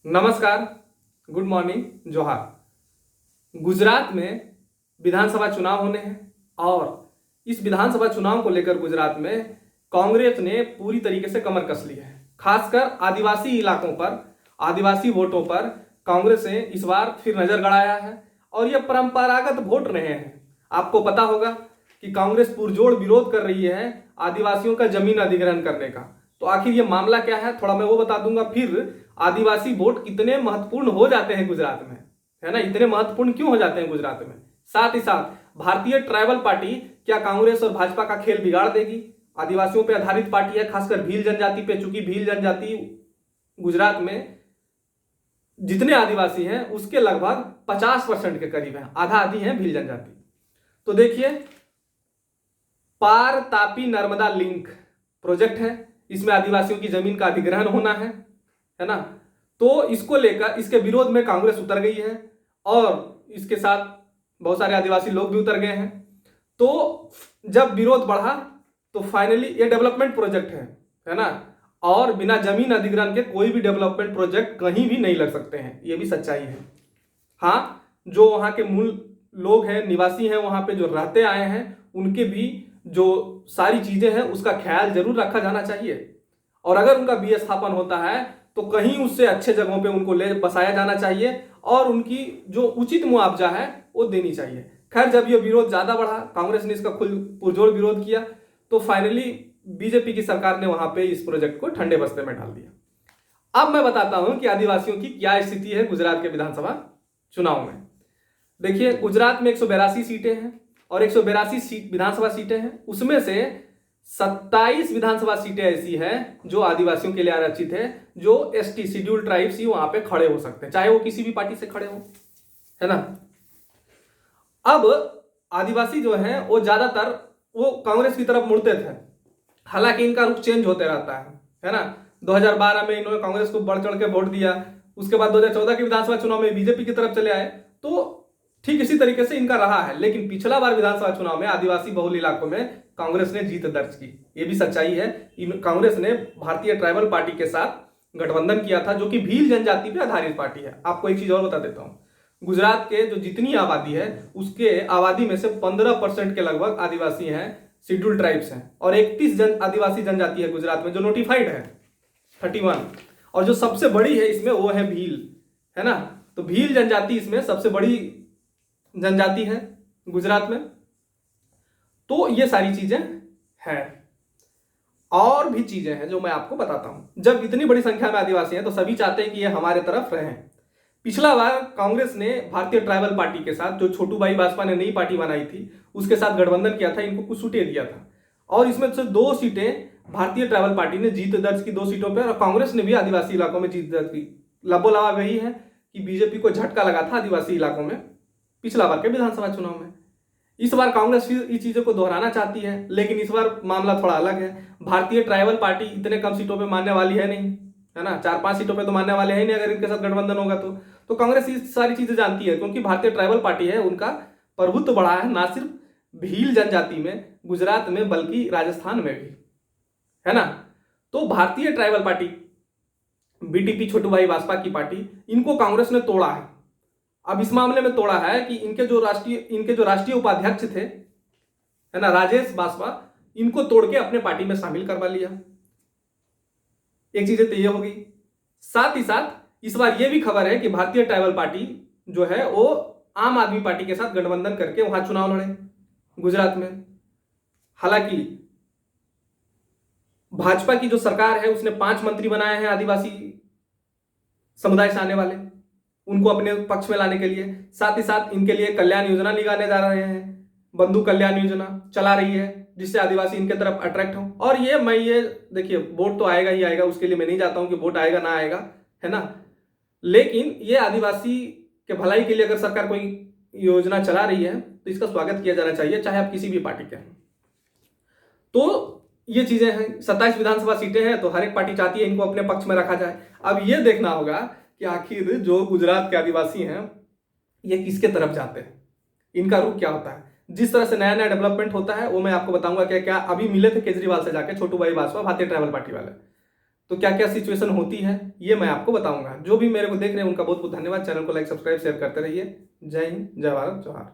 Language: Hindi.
नमस्कार, गुड मॉर्निंग, जोहार। गुजरात में विधानसभा चुनाव होने हैं और इस विधानसभा चुनाव को लेकर गुजरात में कांग्रेस ने पूरी तरीके से कमर कस ली है। खासकर आदिवासी इलाकों पर, आदिवासी वोटों पर कांग्रेस ने इस बार फिर नजर गड़ाया है और ये परंपरागत वोट रहे हैं। आपको पता होगा कि कांग्रेस पुरजोर विरोध कर रही है आदिवासियों का जमीन अधिग्रहण करने का। तो आखिर ये मामला क्या है, थोड़ा मैं वो बता दूंगा। फिर आदिवासी वोट कितने महत्वपूर्ण हो जाते हैं गुजरात में, है ना, इतने महत्वपूर्ण क्यों हो जाते हैं गुजरात में। साथ ही साथ भारतीय ट्राइबल पार्टी क्या कांग्रेस और भाजपा का खेल बिगाड़ देगी। आदिवासियों पर आधारित पार्टी है, खासकर भील जनजाति पे, चूंकि भील जनजाति गुजरात में जितने आदिवासी हैं उसके लगभग 50% के करीब है, आधा आधी है भील जनजाति। तो देखिए, पार तापी नर्मदा लिंक प्रोजेक्ट है, इसमें आदिवासियों की जमीन का अधिग्रहण होना है ना। तो इसको लेकर, इसके विरोध में कांग्रेस उतर गई है और इसके साथ बहुत सारे आदिवासी लोग भी उतर गए हैं। तो जब विरोध बढ़ा तो फाइनली ये डेवलपमेंट प्रोजेक्ट है ना, और बिना जमीन अधिग्रहण के कोई भी डेवलपमेंट प्रोजेक्ट कहीं भी नहीं लग सकते हैं, ये भी सच्चाई है। हाँ, जो वहां के मूल लोग हैं, निवासी हैं, वहां पे जो रहते आए हैं, उनके भी जो सारी चीजें हैं उसका ख्याल जरूर रखा जाना चाहिए। और अगर उनका विस्थापन होता है तो कहीं उससे अच्छे जगहों पे उनको ले बसाया जाना चाहिए और उनकी जो उचित मुआवजा है वो देनी चाहिए। खैर, जब ये विरोध ज्यादा बढ़ा, कांग्रेस ने इसका पुरजोर विरोध किया, तो फाइनली बीजेपी की सरकार ने वहां पे इस प्रोजेक्ट को ठंडे बस्ते में डाल दिया। अब मैं बताता हूं कि आदिवासियों की क्या स्थिति है गुजरात के विधानसभा चुनाव में। देखिए, गुजरात में 182 सीटें हैं और 182 सीट विधानसभा सीटें हैं, उसमें से 27 विधानसभा सीटें ऐसी हैं जो आदिवासियों के लिए आरक्षित है, जो एसटी शेड्यूल ट्राइब्स ही वहां पे खड़े हो सकते हैं, चाहे वो किसी भी पार्टी से खड़े हो, है ना। अब आदिवासी जो हैं वो ज्यादातर वो कांग्रेस की तरफ मुड़ते थे, हालांकि इनका रुख चेंज होते रहता है ना। 2012 में इन्होंने कांग्रेस को बढ़ चढ़ के वोट दिया, उसके बाद 2014 के विधानसभा चुनाव में बीजेपी की तरफ चले आए। तो ठीक इसी तरीके से इनका रहा है, लेकिन पिछला बार विधानसभा चुनाव में आदिवासी बहुल इलाकों में कांग्रेस ने जीत दर्ज की, ये भी सच्चाई है। कांग्रेस ने भारतीय ट्राइबल पार्टी के साथ गठबंधन किया था, जो कि भील जनजाति पर आधारित पार्टी है। आपको एक चीज और बता देता हूं, गुजरात के जो जितनी आबादी है उसके आबादी में से 15% के लगभग आदिवासी हैं, शेड्यूल ट्राइब्स हैं, और 31 आदिवासी जनजाति है गुजरात में जो नोटिफाइड है, 31। और जो सबसे बड़ी है इसमें वो है भील, है ना। तो भील जनजाति इसमें सबसे बड़ी जनजाति है गुजरात में। तो ये सारी चीजें हैं, और भी चीजें हैं जो मैं आपको बताता हूं। जब इतनी बड़ी संख्या में आदिवासी हैं तो सभी चाहते हैं कि ये हमारे तरफ रहें। पिछला बार कांग्रेस ने भारतीय ट्राइबल पार्टी के साथ, जो छोटू भाई वाजपा ने नई पार्टी बनाई थी, उसके साथ गठबंधन किया था, इनको कुछ सीटें दिया था, और इसमें से 2 सीटें भारतीय ट्राइबल पार्टी ने जीत दर्ज की 2 सीटों पर, और कांग्रेस ने भी आदिवासी इलाकों में जीत दर्ज की। लबोलावा वही है कि बीजेपी को झटका लगा था आदिवासी इलाकों में पिछला बार के विधानसभा चुनाव में। इस बार कांग्रेस फिर इस चीजों को दोहराना चाहती है, लेकिन इस बार मामला थोड़ा अलग है। भारतीय ट्राइबल पार्टी इतने कम सीटों पे मानने वाली है नहीं, है ना, 4-5 सीटों पे तो मानने वाले हैं नहीं अगर इनके साथ गठबंधन होगा तो कांग्रेस ये सारी चीजें जानती है, क्योंकि भारतीय ट्राइबल पार्टी है, उनका प्रभुत्व बढ़ा है ना सिर्फ भील जनजाति में गुजरात में बल्कि राजस्थान में भी, है ना। तो भारतीय ट्राइबल पार्टी, बीटीपी, छोटू भाई वाजपा की पार्टी, इनको कांग्रेस ने तोड़ा है। अब इस मामले में तोड़ा है कि इनके जो राष्ट्रीय उपाध्यक्ष थे, है ना, राजेश बासवा, इनको तोड़ के अपने पार्टी में शामिल करवा लिया। एक चीज तो ये होगी। साथ ही साथ इस बार ये भी खबर है कि भारतीय ट्राइबल पार्टी जो है वो आम आदमी पार्टी के साथ गठबंधन करके वहां चुनाव लड़े गुजरात में। हालांकि भाजपा की जो सरकार है उसने 5 मंत्री बनाए हैं आदिवासी समुदाय से आने वाले, उनको अपने पक्ष में लाने के लिए। साथ ही साथ इनके लिए कल्याण योजना निकालने जा रहे हैं, बंधु कल्याण योजना चला रही है, जिससे आदिवासी इनके तरफ अट्रैक्ट हो। और ये देखिए, वोट तो आएगा ही आएगा, उसके लिए मैं नहीं चाहता हूं कि वोट आएगा ना आएगा, है ना, लेकिन ये आदिवासी के भलाई के लिए अगर सरकार कोई योजना चला रही है तो इसका स्वागत किया जाना चाहिए, चाहे आप किसी भी पार्टी के हैं। तो ये चीजें हैं। 27 विधानसभा सीटें हैं, तो हर एक पार्टी चाहती है इनको अपने पक्ष में रखा जाए। अब ये देखना होगा कि आखिर जो गुजरात के आदिवासी हैं ये किसके तरफ जाते हैं, इनका रुख क्या होता है। जिस तरह से नया नया डेवलपमेंट होता है वो मैं आपको बताऊंगा। क्या क्या अभी मिले थे केजरीवाल से जाके छोटू भाई वाजपा, भारतीय ट्राइबल पार्टी वाले, तो क्या क्या सिचुएशन होती है ये मैं आपको बताऊंगा। जो भी मेरे को देख रहे हैं उनका बहुत बहुत धन्यवाद। चैनल को लाइक सब्सक्राइब शेयर करते रहिए। जय हिंद, जय भारत, जवाहर।